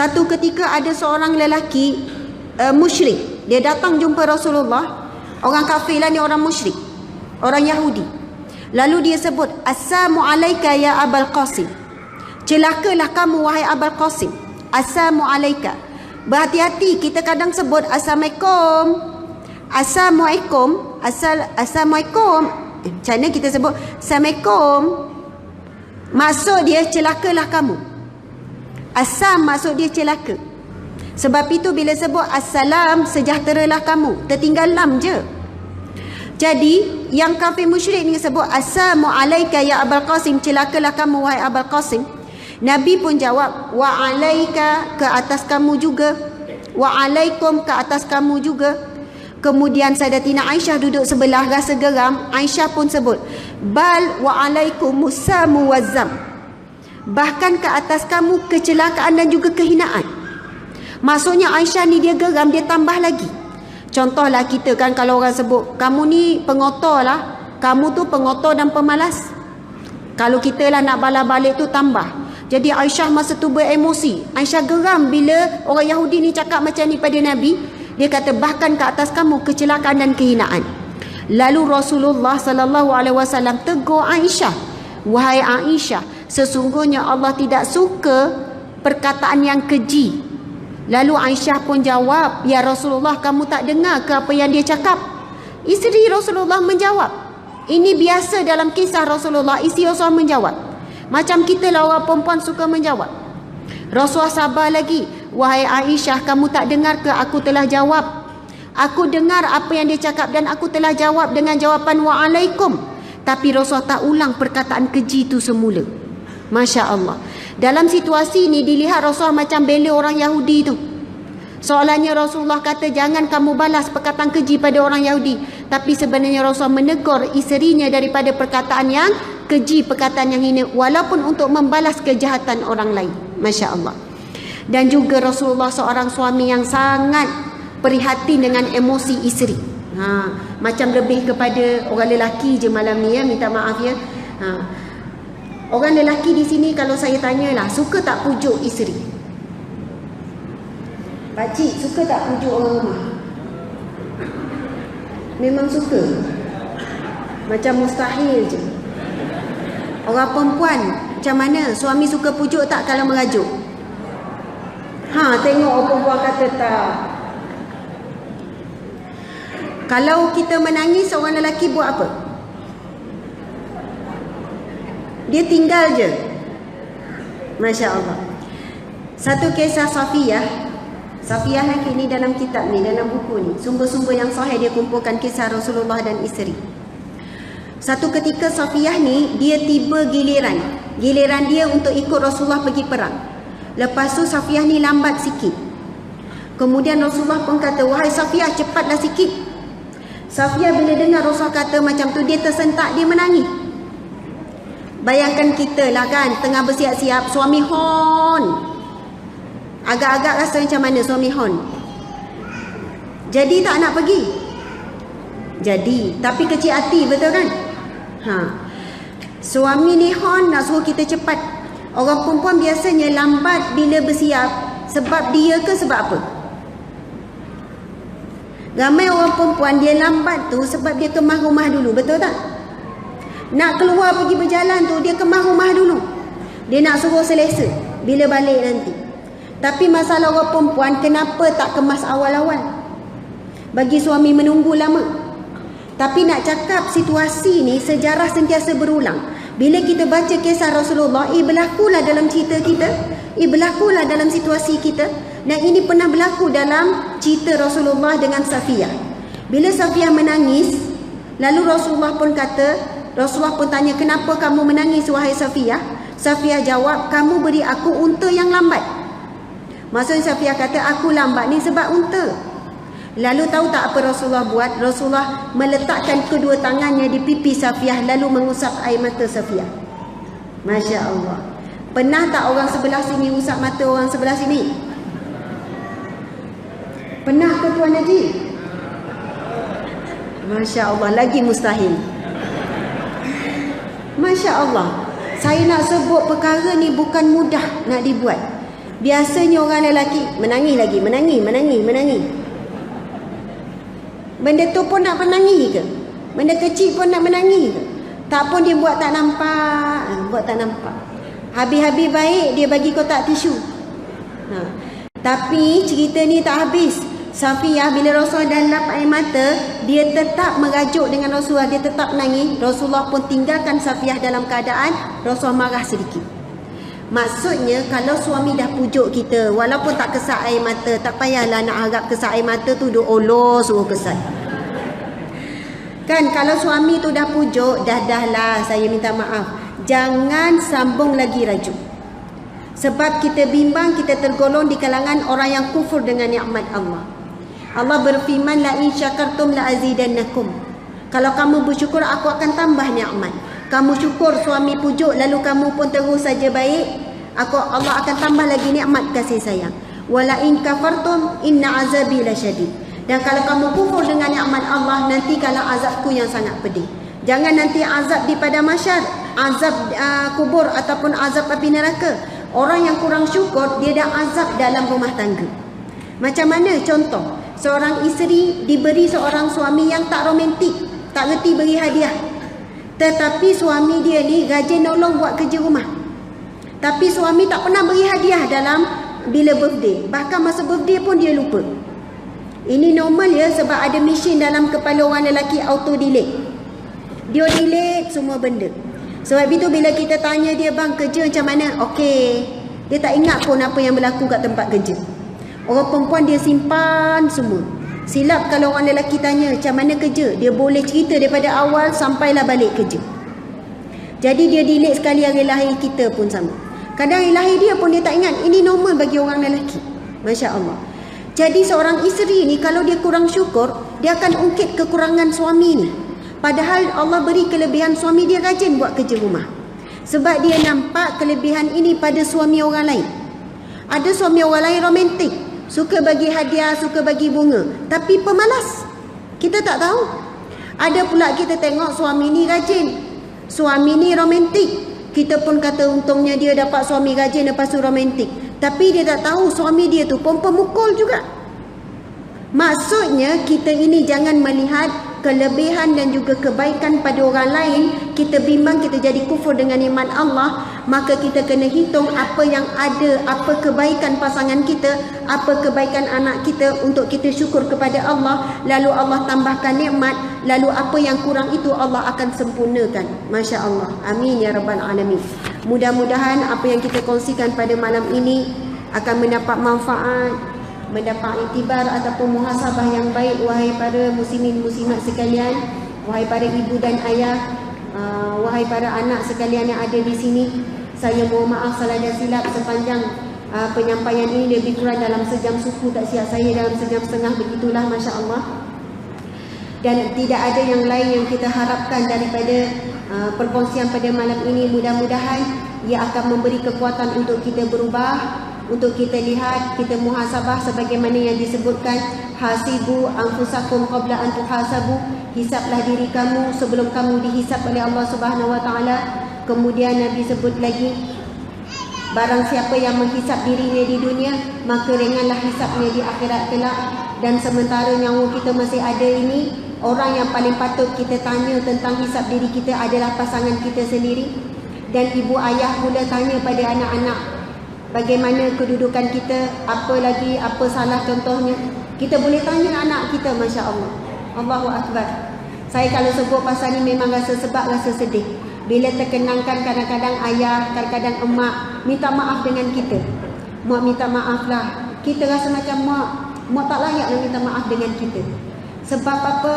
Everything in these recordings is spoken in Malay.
Satu ketika ada seorang lelaki musyrik, dia datang jumpa Rasulullah. Orang kafir lah ni, orang musyrik, orang Yahudi. Lalu dia sebut, Assalamualaikum ya Abul Qasim. Celakalah kamu wahai Abul Qasim. Assalamualaikum. Berhati-hati, kita kadang sebut Assalamualaikum. Assalamualaikum. Assalamualaikum. Macam mana kita sebut Assalamualaikum? Maksud dia celakalah kamu. Assam maksud dia celaka. Sebab itu bila sebut assalam, sejahteralah kamu, tertinggal lam je. Jadi yang kafir musyrik ni sebut Assalamualaikum ya Abul Qasim, celakalah kamu wahai Abul Qasim. Nabi pun jawab, wa alaika, ke atas kamu juga, wa alaikum, ke atas kamu juga. Kemudian Sayyidatina Aisyah duduk sebelah, rasa geram. Aisyah pun sebut, bal wa alaikumussamu wazzam, bahkan ke atas kamu kecelakaan dan juga kehinaan. Maksudnya Aisyah ni dia geram, dia tambah lagi. Contohlah kita kan, kalau orang sebut kamu ni pengotor lah, kamu tu pengotor dan pemalas. Kalau kita lah nak balik tu tambah. Jadi Aisyah masa tu beremosi. Aisyah geram bila orang Yahudi ni cakap macam ni pada Nabi. Dia kata bahkan ke atas kamu kecelakaan dan kehinaan. Lalu Rasulullah sallallahu alaihi wasallam tegur Aisyah, wahai Aisyah, sesungguhnya Allah tidak suka perkataan yang keji. Lalu Aisyah pun jawab, ya Rasulullah, kamu tak dengar ke apa yang dia cakap? Isteri Rasulullah menjawab. Ini biasa dalam kisah Rasulullah, isteri Rasulullah menjawab. Macam kita lah orang perempuan suka menjawab. Rasulullah sabar lagi, wahai Aisyah, kamu tak dengar ke aku telah jawab? Aku dengar apa yang dia cakap dan aku telah jawab dengan jawapan wa'alaikum. Tapi Rasulullah tak ulang perkataan keji tu semula. Masya Allah. Dalam situasi ni dilihat Rasulullah macam bela orang Yahudi tu. Soalannya Rasulullah kata jangan kamu balas perkataan keji pada orang Yahudi. Tapi sebenarnya Rasulullah menegur isterinya daripada perkataan yang keji, perkataan yang hina, walaupun untuk membalas kejahatan orang lain. Masya Allah. Dan juga Rasulullah seorang suami yang sangat prihatin dengan emosi isteri. Macam lebih kepada orang lelaki je malam ni ya, minta maaf ya. Orang lelaki di sini kalau saya tanyalah, suka tak pujuk isteri? Pakcik, suka tak pujuk orang rumah? Memang suka. Macam mustahil je. Orang perempuan macam mana? Suami suka pujuk tak kalau merajuk? Tengok orang perempuan kata tak. Kalau kita menangis, orang lelaki buat apa? Dia tinggal je. Masya Allah. Satu kisah Safiyah lagi ni dalam kitab ni, dalam buku ni, sumber-sumber yang sahih dia kumpulkan kisah Rasulullah dan isteri. Satu ketika Safiyah ni, dia tiba giliran dia untuk ikut Rasulullah pergi perang. Lepas tu Safiyah ni lambat sikit. Kemudian Rasulullah pun kata, wahai Safiyah, cepatlah sikit. Safiyah bila dengar Rasulullah kata macam tu, dia tersentak, dia menangis. Bayangkan kita lah kan, tengah bersiap-siap, suami hon. Agak-agak rasa macam mana suami hon? Jadi tak nak pergi? Jadi, tapi kecil hati, betul kan? Suami ni hon nak suruh kita cepat. Orang perempuan biasanya lambat bila bersiap. Sebab dia ke sebab apa? Ramai orang perempuan dia lambat tu sebab dia kemah rumah dulu, betul tak? Nak keluar pergi berjalan tu, dia kemah rumah dulu. Dia nak suruh selesa bila balik nanti. Tapi masalah orang perempuan, kenapa tak kemas awal-awal? Bagi suami menunggu lama. Tapi nak cakap situasi ni, sejarah sentiasa berulang. Bila kita baca kisah Rasulullah, berlakulah dalam cerita kita, berlakulah dalam situasi kita. Dan ini pernah berlaku dalam cerita Rasulullah dengan Safiyah. Bila Safiyah menangis, lalu Rasulullah pun tanya, kenapa kamu menangis wahai Safiyah? Safiyah jawab, kamu beri aku unta yang lambat. Maksudnya Safiyah kata, aku lambat ni sebab unta. Lalu tahu tak apa Rasulullah buat? Rasulullah meletakkan kedua tangannya di pipi Safiyah, lalu mengusap air mata Safiyah. Masya Allah. Pernah tak orang sebelah sini usap mata orang sebelah sini? Pernah ke Tuan Haji? Masya Allah, lagi mustahil. Masya Allah. Saya nak sebut perkara ni bukan mudah nak dibuat. Biasanya orang lelaki menangis lagi, menangis. Benda tu pun nak menangis ke? Benda kecil pun nak menangis ke? Tak pun dia buat tak nampak. Habis-habis baik dia bagi kotak tisu. Tapi cerita ni tak habis. Safiyah bila Rasulullah dah lap air mata, dia tetap merajuk dengan Rasulullah, dia tetap nangis. Rasulullah pun tinggalkan Safiyah dalam keadaan Rasulullah marah sedikit. Maksudnya kalau suami dah pujuk kita, walaupun tak kesat air mata, tak payahlah nak harap kesat air mata tu duk olos suruh kesat. Kan kalau suami tu dah pujuk, dah saya minta maaf. Jangan sambung lagi rajuk. Sebab kita bimbang kita tergolong di kalangan orang yang kufur dengan nikmat Allah. Allah berfirman, la in syakartum la azidannakum. Kalau kamu bersyukur, aku akan tambah nikmat. Kamu syukur suami pujuk lalu kamu pun terus saja baik, Allah akan tambah lagi nikmat kasih sayang. Wala in kafartum inna azabi lasyadid. Dan kalau kamu kufur dengan nikmat Allah, nanti kalau azabku yang sangat pedih. Jangan nanti azab di padang mahsyar, azab kubur ataupun azab api neraka. Orang yang kurang syukur, dia dah azab dalam rumah tangga. Macam mana contoh? Seorang isteri diberi seorang suami yang tak romantik, tak reti beri hadiah. Tetapi suami dia ni rajin nolong buat kerja rumah. Tapi suami tak pernah beri hadiah dalam bila birthday. Bahkan masa birthday pun dia lupa. Ini normal ya, sebab ada mesin dalam kepala orang lelaki auto delete. Dia delete semua benda. Sebab itu bila kita tanya dia, bang kerja macam mana? Okey. Dia tak ingat pun apa yang berlaku kat tempat kerja. Orang perempuan dia simpan semua. Silap kalau orang lelaki tanya macam mana kerja, dia boleh cerita daripada awal sampailah balik kerja. Jadi dia delete sekali hari lahir kita pun sama. Kadang hari lahir dia pun dia tak ingat. Ini normal bagi orang lelaki. Masya Allah. Jadi seorang isteri ni kalau dia kurang syukur, dia akan ungkit kekurangan suami ni. Padahal Allah beri kelebihan suami, dia rajin buat kerja rumah. Sebab dia nampak kelebihan ini pada suami orang lain. Ada suami orang lain romantik, suka bagi hadiah, suka bagi bunga, tapi pemalas. Kita tak tahu. Ada pula kita tengok suami ni rajin, suami ni romantik. Kita pun kata untungnya dia dapat suami rajin lepas tu romantik. Tapi dia tak tahu suami dia tu pun pemukul juga. Maksudnya kita ini jangan melihat kelebihan dan juga kebaikan pada orang lain. Kita bimbang kita jadi kufur dengan nikmat Allah. Maka kita kena hitung apa yang ada, apa kebaikan pasangan kita, apa kebaikan anak kita, untuk kita syukur kepada Allah. Lalu Allah tambahkan nikmat. Lalu apa yang kurang itu Allah akan sempurnakan. Masya Allah. Amin ya Rabbal Alamin. Mudah-mudahan apa yang kita kongsikan pada malam ini akan mendapat manfaat, mendapat iktibar ataupun muhasabah yang baik. Wahai para muslimin muslimat sekalian, wahai para ibu dan ayah, wahai para anak sekalian yang ada di sini, saya mohon maaf salah dan silap sepanjang penyampaian ini. Lebih kurang dalam sejam suku, tak siap saya dalam sejam setengah, begitulah Masya Allah. Dan tidak ada yang lain yang kita harapkan daripada perkongsian pada malam ini. Mudah-mudahan ia akan memberi kekuatan untuk kita berubah, untuk kita lihat, kita muhasabah sebagaimana yang disebutkan, hasibu anfusakum qabla an tuhasabu. Hisablah diri kamu sebelum kamu dihisab oleh Allah Subhanahu wa taala. Kemudian Nabi sebut lagi, barang siapa yang menghisap dirinya di dunia, maka ringanlah hisapnya di akhirat kelak. Dan sementara nyawa kita masih ada ini, orang yang paling patut kita tanya tentang hisap diri kita adalah pasangan kita sendiri. Dan ibu ayah pula tanya pada anak-anak, bagaimana kedudukan kita, apa lagi, apa salah contohnya. Kita boleh tanya anak kita, Masya Allah. Allahu Akbar. Saya kalau sebut pasal ni memang rasa sebab, rasa sedih. Bila terkenangkan kadang-kadang ayah, kadang-kadang emak minta maaf dengan kita. Mak minta maaf lah. Kita rasa macam mak tak layak nak minta maaf dengan kita. Sebab apa?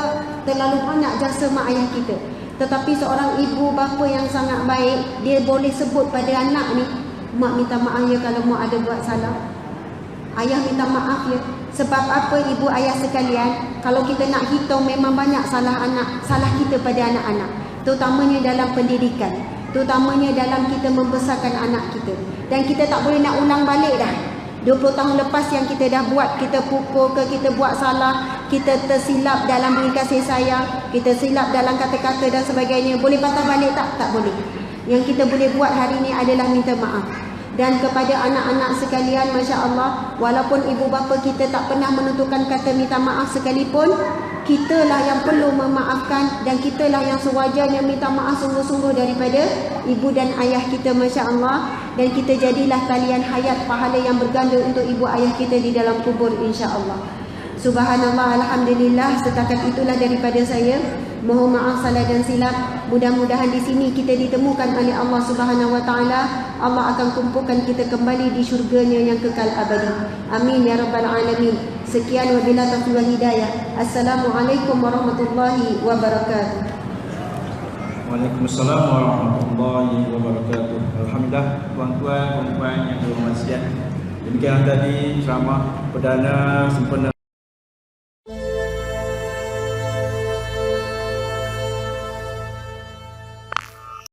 Terlalu banyak jasa mak ayah kita. Tetapi seorang ibu bapa yang sangat baik, dia boleh sebut pada anak ni, mak minta maaf ya kalau mak ada buat salah. Ayah minta maaf ya. Sebab apa ibu ayah sekalian, kalau kita nak hitung memang banyak salah kita pada anak-anak. Terutamanya dalam pendidikan, terutamanya dalam kita membesarkan anak kita. Dan kita tak boleh nak ulang balik dah. 20 tahun lepas yang kita dah buat, kita pukul ke, kita buat salah, kita tersilap dalam beri kasih sayang, kita silap dalam kata-kata dan sebagainya. Boleh patah balik tak? Tak boleh. Yang kita boleh buat hari ini adalah minta maaf. Dan kepada anak-anak sekalian, Masya Allah, walaupun ibu bapa kita tak pernah menentukan kata minta maaf sekalipun, kitalah yang perlu memaafkan dan kitalah yang sewajarnya minta maaf sungguh-sungguh daripada ibu dan ayah kita, Masya Allah. Dan kita jadilah talian hayat pahala yang berganda untuk ibu ayah kita di dalam kubur, insya Allah. Subhanallah, Alhamdulillah, setakat itulah daripada saya. Mohon maaf salah dan silap. Mudah-mudahan di sini kita ditemukan oleh Allah Subhanahu Wa Taala. Allah akan kumpulkan kita kembali di syurganya yang kekal abadi. Amin ya rabbal alamin. Sekian wabillahi taufiq wal hidayah. Assalamualaikum warahmatullahi wabarakatuh. Waalaikumsalam warahmatullahi wabarakatuh. Alhamdulillah, tuan-tuan, puan-puan yang berhormat sekalian. Demikian tadi ceramah perdana sempena